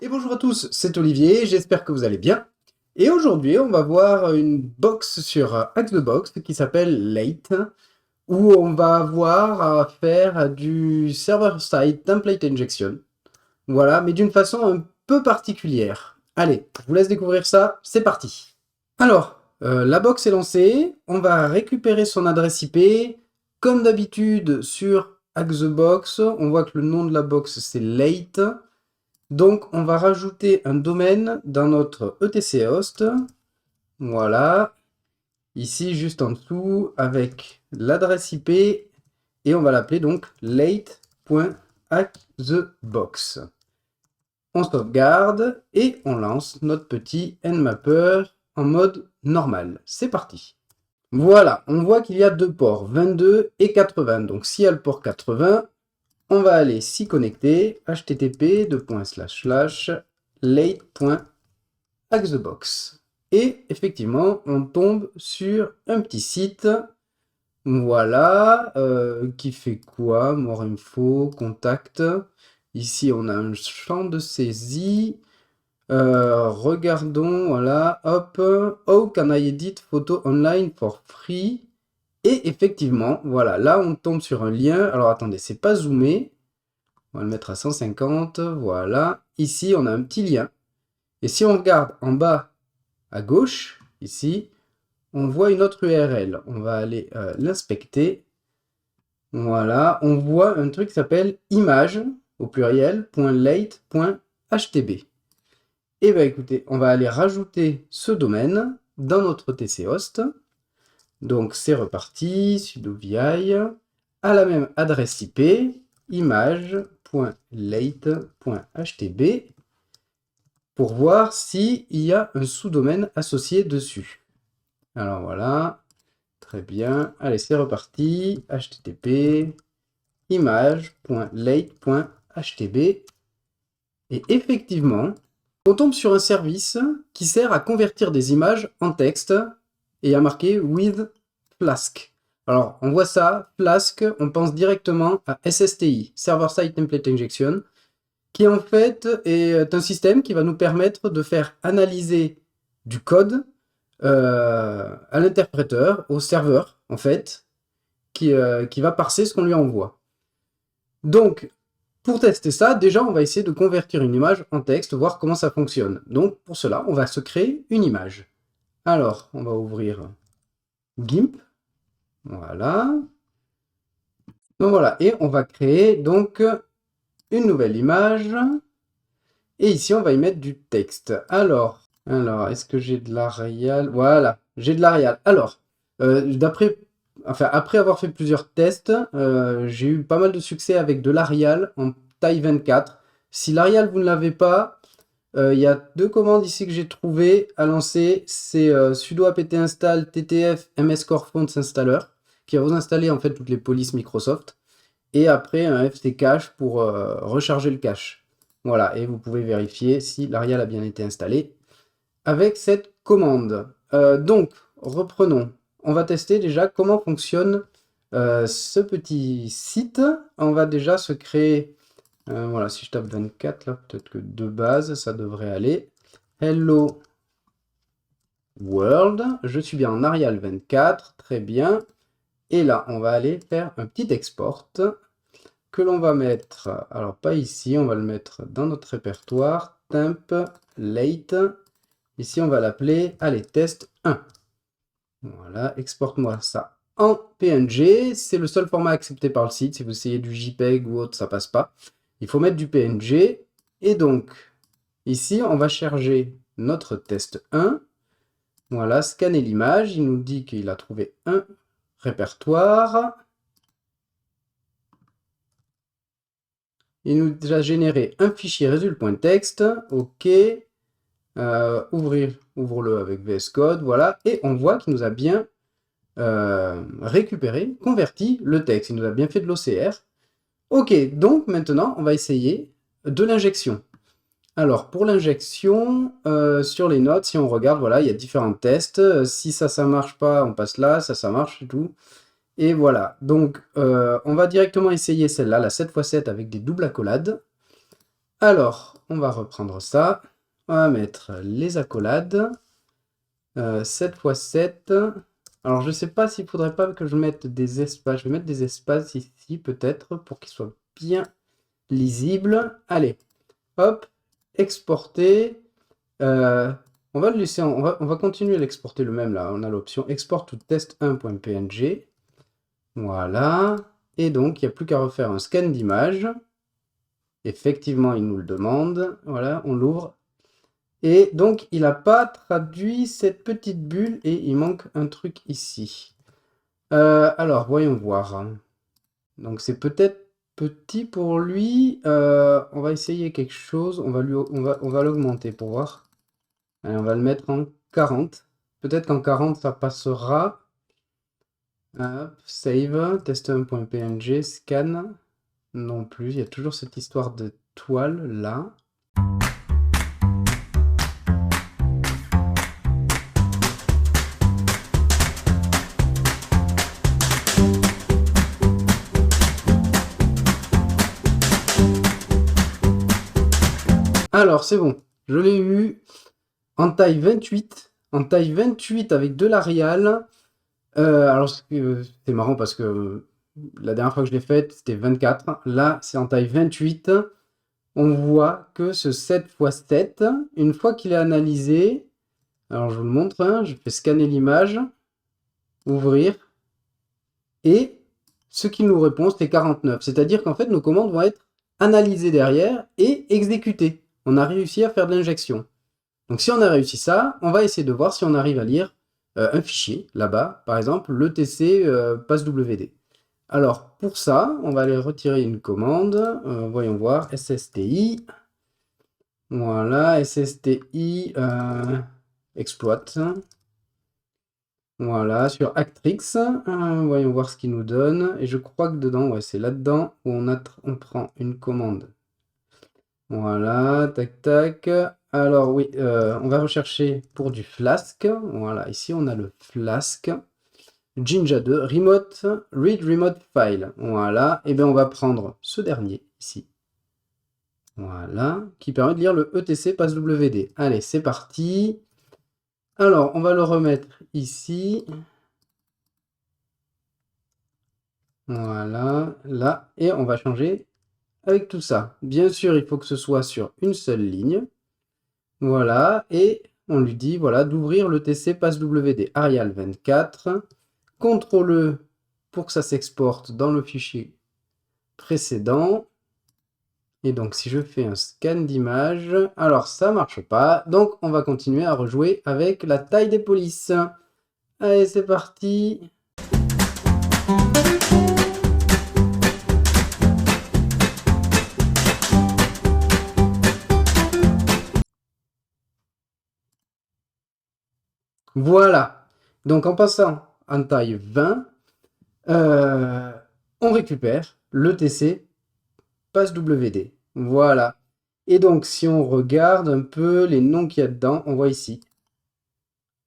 Et bonjour à tous, c'est Olivier, j'espère que vous allez bien. Et aujourd'hui, on va voir une box sur Axe the Box qui s'appelle Late, où on va avoir à faire du server-side template injection. Voilà, mais d'une façon un peu particulière. Allez, je vous laisse découvrir ça, c'est parti. Alors, la box est lancée, on va récupérer son adresse IP. Comme d'habitude sur Axe the Box, on voit que le nom de la box c'est Late. Donc, on va rajouter un domaine dans notre ETC host. Voilà. Ici, juste en dessous, avec l'adresse IP. Et on va l'appeler donc late.hackthebox. On sauvegarde et on lance notre petit nmapper en mode normal. C'est parti. Voilà, on voit qu'il y a deux ports, 22 et 80. Donc, s'il y a le port 80, on va aller s'y connecter, http://late.hackthebox. Et effectivement, on tombe sur un petit site, voilà, qui fait quoi? More info, contact. Ici, on a un champ de saisie. Regardons, voilà, hop, how can I edit photo online for free? Et effectivement, voilà, là on tombe sur un lien. Alors attendez, c'est pas zoomé. On va le mettre à 150, voilà. Ici, on a un petit lien. Et si on regarde en bas à gauche, ici, on voit une autre URL. On va aller l'inspecter. Voilà, on voit un truc qui s'appelle image, au pluriel, .late.htb. Et bien écoutez, on va aller rajouter ce domaine dans notre TC host. Donc c'est reparti, sudo vi, à la même adresse IP, image.late.htb, pour voir s'il y a un sous-domaine associé dessus. Alors voilà, très bien. Allez, c'est reparti, http image.late.htb. Et effectivement, on tombe sur un service qui sert à convertir des images en texte et à marquer with Flask. Alors, on voit ça, Flask, on pense directement à SSTI, Server Side Template Injection, qui en fait est un système qui va nous permettre de faire analyser du code à l'interpréteur, au serveur, en fait, qui va parser ce qu'on lui envoie. Donc, pour tester ça, déjà, on va essayer de convertir une image en texte, voir comment ça fonctionne. Donc, pour cela, on va se créer une image. Alors, on va ouvrir GIMP. Voilà. Donc voilà, et on va créer donc une nouvelle image. Et ici, on va y mettre du texte. Alors est-ce que j'ai de l'Arial? Voilà, j'ai de l'Arial. Alors, après avoir fait plusieurs tests, j'ai eu pas mal de succès avec de l'Arial en taille 24. Si l'Arial, vous ne l'avez pas, il y a deux commandes ici que j'ai trouvées à lancer. C'est sudo apt install ttf ms-core fonts installer, qui va vous installer en fait toutes les polices Microsoft. Et après un ft-cache pour recharger le cache. Voilà, et vous pouvez vérifier si l'Arial a bien été installé avec cette commande. Donc, reprenons. On va tester déjà comment fonctionne ce petit site. On va déjà se créer, voilà, si je tape 24, là, peut-être que de base, ça devrait aller. Hello World, je suis bien en Arial 24, très bien. Et là, on va aller faire un petit export que l'on va mettre, alors pas ici, on va le mettre dans notre répertoire, temp, late. Ici, on va l'appeler, allez, test 1. Voilà, exporte-moi ça en PNG. C'est le seul format accepté par le site. Si vous essayez du JPEG ou autre, ça passe pas. Il faut mettre du PNG. Et donc, ici, on va charger notre test 1. Voilà, scanner l'image. Il nous dit qu'il a trouvé un répertoire. Il nous a généré un fichier résul.txt. OK. Ouvre-le avec VS Code. Voilà. Et on voit qu'il nous a bien récupéré, converti le texte. Il nous a bien fait de l'OCR. OK. Donc maintenant, on va essayer de l'injection. Alors, pour l'injection, sur les notes, si on regarde, voilà, il y a différents tests. Si ça marche pas, on passe là. Ça marche, et tout. Et voilà, donc on va directement essayer celle-là, la 7x7 avec des doubles accolades. Alors, on va reprendre ça. On va mettre les accolades. 7 x 7. Alors, je ne sais pas s'il ne faudrait pas que je mette des espaces. Je vais mettre des espaces ici, peut-être, pour qu'ils soient bien lisibles. Allez, hop, exporter. On va le laisser, on va continuer à l'exporter le même là. On a l'option export to test1.png. Voilà. Et donc, il n'y a plus qu'à refaire un scan d'image. Effectivement, il nous le demande. Voilà, on l'ouvre. Et donc, il n'a pas traduit cette petite bulle et il manque un truc ici. Alors, voyons voir. Donc, c'est peut-être petit pour lui. On va essayer quelque chose. On va l'augmenter pour voir. Allez, on va le mettre en 40. Peut-être qu'en 40, ça passera. Hop, save, test1.png, scan. Non plus, il y a toujours cette histoire de toile là. Alors, c'est bon, je l'ai eu en taille 28. En taille 28 avec de l'Arial. Alors, c'est marrant parce que la dernière fois que je l'ai faite, c'était 24. Là, c'est en taille 28. On voit que ce 7 x 7, une fois qu'il est analysé, alors je vous le montre, hein, je fais scanner l'image, ouvrir, et ce qu'il nous répond, c'est 49. C'est-à-dire qu'en fait, nos commandes vont être analysées derrière et exécutées. On a réussi à faire de l'injection. Donc si on a réussi ça, on va essayer de voir si on arrive à lire un fichier, là-bas, par exemple, l'ETC passwd. Alors, pour ça, on va aller retirer une commande. Voyons voir, SSTI. Voilà, SSTI exploit. Voilà, sur Actrix. Voyons voir ce qu'il nous donne. Et je crois que dedans, ouais, c'est là-dedans où on prend une commande. Voilà, tac, tac. Alors oui, on va rechercher pour du Flask. Voilà, ici on a le Flask. Jinja 2, Remote, Read Remote File. Voilà, et bien on va prendre ce dernier ici. Voilà, qui permet de lire le ETC passwd. Allez, c'est parti. Alors, on va le remettre ici. Voilà, là, et on va changer avec tout ça. Bien sûr, il faut que ce soit sur une seule ligne. Voilà, et on lui dit voilà d'ouvrir le TC passwd Arial 24, CTRL-E pour que ça s'exporte dans le fichier précédent. Et donc si je fais un scan d'image, alors ça marche pas, donc on va continuer à rejouer avec la taille des polices. Allez, c'est parti. Voilà. Donc en passant en taille 20, on récupère le TC passwd. Voilà. Et donc si on regarde un peu les noms qu'il y a dedans, on voit ici.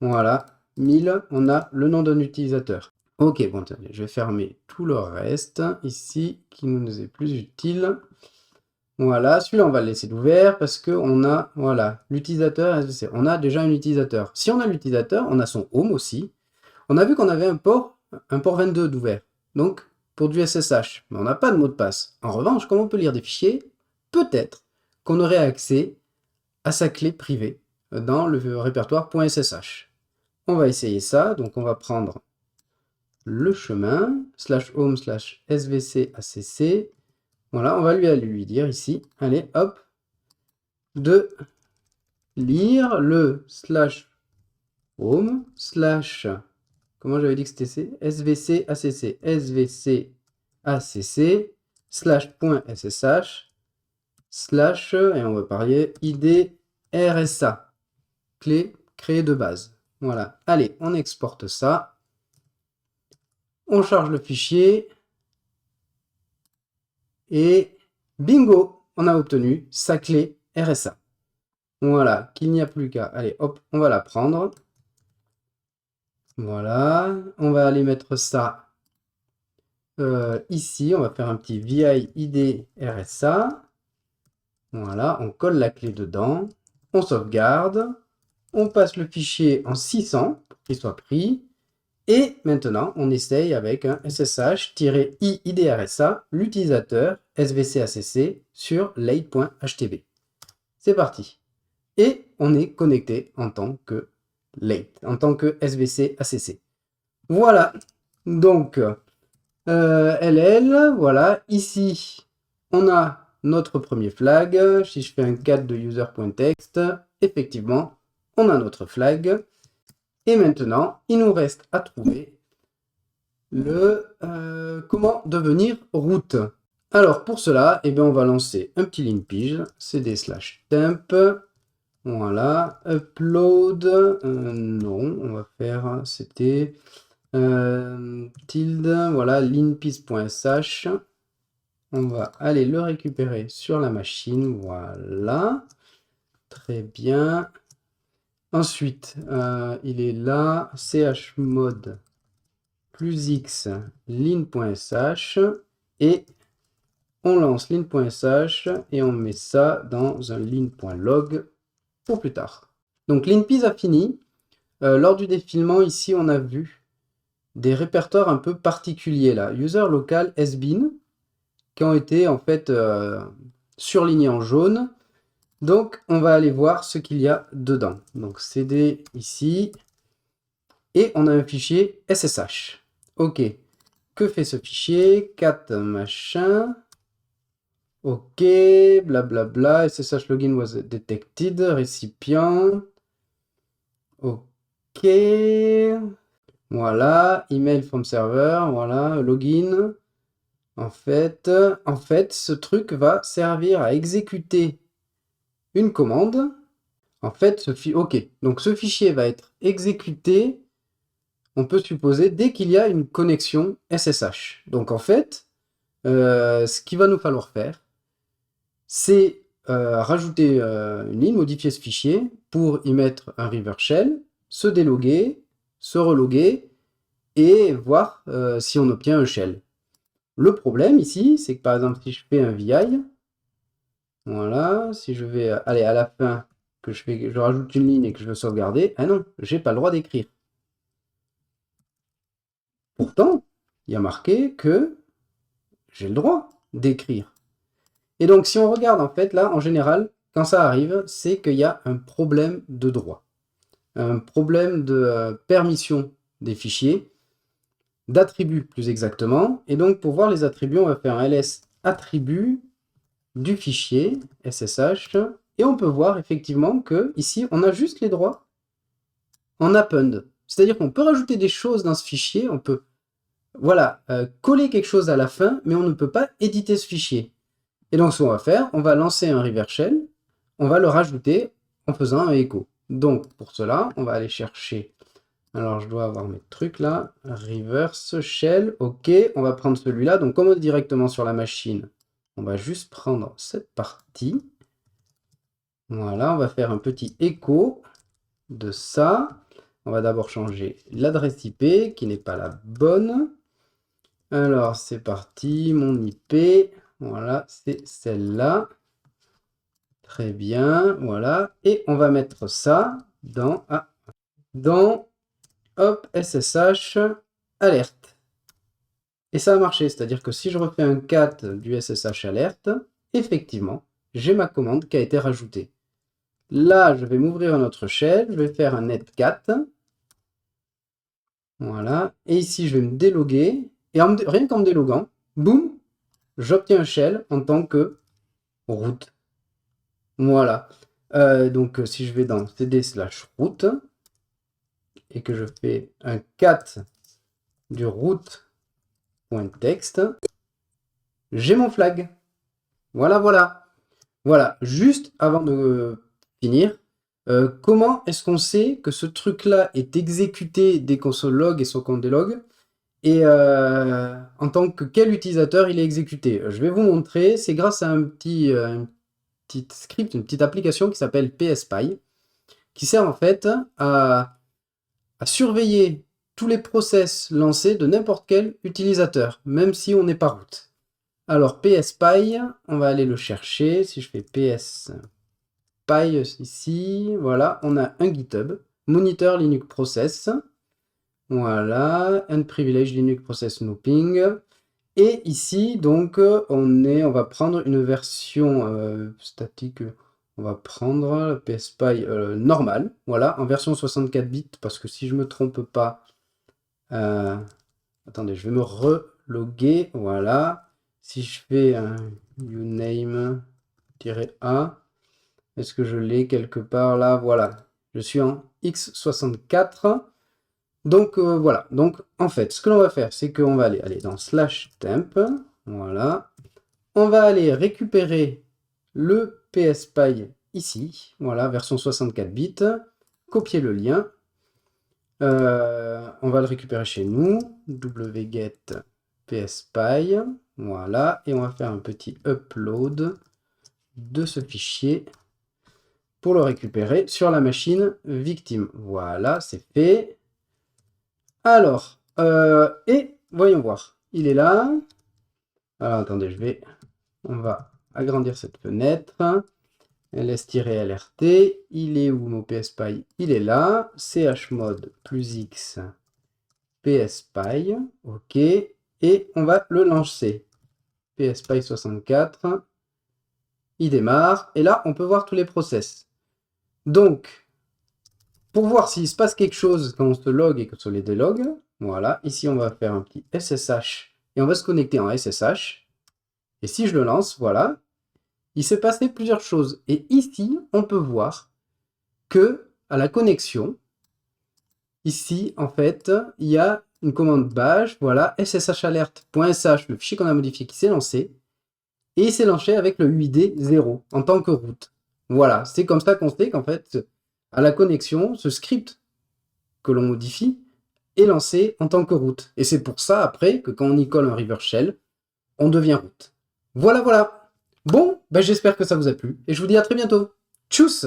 Voilà. 1000, on a le nom d'un utilisateur. Ok, bon, attendez, je vais fermer tout le reste ici qui ne nous est plus utile. Voilà, celui-là, on va le laisser ouvert parce qu'on a, voilà, l'utilisateur SVC. On a déjà un utilisateur. Si on a l'utilisateur, on a son home aussi. On a vu qu'on avait un port 22 d'ouvert. Donc, pour du SSH. Mais on n'a pas de mot de passe. En revanche, comme on peut lire des fichiers, peut-être qu'on aurait accès à sa clé privée dans le répertoire .ssh. On va essayer ça. Donc, on va prendre le chemin, /home /svcacc. Voilà, on va lui dire ici, allez, hop, de lire le /home comment j'avais dit que c'était svcacc, svcacc, /.ssh, et on va parler id rsa, clé créée de base. Voilà, allez, on exporte ça. On charge le fichier. Et bingo, on a obtenu sa clé RSA. Voilà, qu'il n'y a plus qu'à... Allez, hop, on va la prendre. Voilà, on va aller mettre ça ici. On va faire un petit VI ID RSA. Voilà, on colle la clé dedans, on sauvegarde, on passe le fichier en 600 pour qu'il soit pris. Et maintenant, on essaye avec un ssh-i-idrsa l'utilisateur svcacc sur late.htb. C'est parti. Et on est connecté en tant que late, en tant que svcacc. Voilà. Donc, LL, voilà. Ici, on a notre premier flag. Si je fais un cat de user.text, effectivement, on a notre flag. Et maintenant, il nous reste à trouver comment devenir route. Alors pour cela, eh bien, on va lancer un petit linkpige, cd/temp, voilà, upload, non, on va faire, c'était tilde, voilà, linpiece.sh, on va aller le récupérer sur la machine, voilà, très bien. Ensuite, il est là, chmod plus x lin.sh et on lance lin.sh et on met ça dans un lin.log pour plus tard. Donc linpiece a fini. Lors du défilement, ici, on a vu des répertoires un peu particuliers là. User local has-been qui ont été en fait surlignés en jaune. Donc, on va aller voir ce qu'il y a dedans. Donc, cd ici. Et on a un fichier SSH. Ok. Que fait ce fichier? Cat machin. Ok. Blablabla. SSH login was detected. Récipient. Ok. Voilà. Email from server. Voilà. Login. En fait, ce truc va servir à exécuter une commande. En fait, ok. Donc, ce fichier va être exécuté, on peut supposer, dès qu'il y a une connexion SSH. Donc, en fait, ce qu'il va nous falloir faire, c'est rajouter une ligne, modifier ce fichier pour y mettre un reverse shell, se déloguer, se reloguer et voir si on obtient un shell. Le problème ici, c'est que par exemple, si je fais un VI, voilà, si je vais aller à la fin, que je rajoute une ligne et que je veux sauvegarder, ah non, j'ai pas le droit d'écrire. Pourtant, il y a marqué que j'ai le droit d'écrire. Et donc, si on regarde, en fait, là, en général, quand ça arrive, c'est qu'il y a un problème de droit. Un problème de permission des fichiers, d'attributs plus exactement. Et donc, pour voir les attributs, on va faire un ls attribut du fichier SSH. Et on peut voir effectivement que ici, on a juste les droits en append. C'est-à-dire qu'on peut rajouter des choses dans ce fichier, on peut voilà, coller quelque chose à la fin, mais on ne peut pas éditer ce fichier. Et donc, ce qu'on va faire, on va lancer un reverse shell, on va le rajouter en faisant un echo. Donc, pour cela, on va aller chercher, alors je dois avoir mes trucs là, reverse shell, ok, on va prendre celui-là, donc comme on est directement sur la machine, on va juste prendre cette partie, voilà, on va faire un petit echo de ça, on va d'abord changer l'adresse IP, qui n'est pas la bonne. Alors, c'est parti, mon IP, voilà, c'est celle-là. Très bien, voilà. Et on va mettre ça dans hop, SSH alerte. Et ça a marché, c'est-à-dire que si je refais un cat du SSH alerte, effectivement, j'ai ma commande qui a été rajoutée. Là, je vais m'ouvrir un autre shell, je vais faire un netcat. Voilà, et ici, je vais me déloguer. Et rien qu'en me déloguant, boum, j'obtiens un shell en tant que route. Voilà. Donc, si je vais dans cd/route et que je fais un cat du route.text, j'ai mon flag. Voilà, voilà. Voilà, juste avant de finir, comment est-ce qu'on sait que ce truc-là est exécuté dès qu'on se log et qu'on délogue et en tant que quel utilisateur il est exécuté? Je vais vous montrer, c'est grâce à un petit script, une petite application qui s'appelle PSPy, qui sert en fait à surveiller tous les process lancés de n'importe quel utilisateur, même si on n'est pas root. Alors, PSPy, on va aller le chercher. Si je fais PSPy ici, voilà, on a un GitHub. Monitor Linux Process. Voilà, Unprivileged Linux Process Snooping. Et ici, donc, on va prendre une version statique. On va prendre le PSPy normal, voilà, en version 64 bits, parce que si je me trompe pas, attendez, je vais me reloguer, voilà. Si je fais un uname-a, est-ce que je l'ai quelque part là? Voilà, je suis en x64. Donc voilà, donc en fait, ce que l'on va faire, c'est qu'on va aller dans /temp, voilà. On va aller récupérer le PSPy ici, voilà, version 64 bits, copier le lien. On va le récupérer chez nous, wget pspy, voilà, et on va faire un petit upload de ce fichier pour le récupérer sur la machine victime. Voilà, c'est fait. Alors, et voyons voir, il est là. Alors attendez, on va agrandir cette fenêtre. ls-lrt, il est où mon PSPy? Il est là, chmod plus x PSPy, ok, et on va le lancer. PSPy 64, il démarre, et là on peut voir tous les process. Donc, pour voir s'il se passe quelque chose quand on se log et qu'on les délogue, voilà, ici on va faire un petit SSH, et on va se connecter en SSH, et si je le lance, voilà, il s'est passé plusieurs choses. Et ici, on peut voir que à la connexion, ici, en fait, il y a une commande bash, voilà, sshalert.sh, le fichier qu'on a modifié qui s'est lancé, et il s'est lancé avec le UID 0 en tant que root. Voilà, c'est comme ça qu'on sait qu'en fait, à la connexion, ce script que l'on modifie est lancé en tant que root. Et c'est pour ça, après, que quand on y colle un reverse shell, on devient root. Voilà, voilà. Bon, ben j'espère que ça vous a plu, et je vous dis à très bientôt. Tchuss!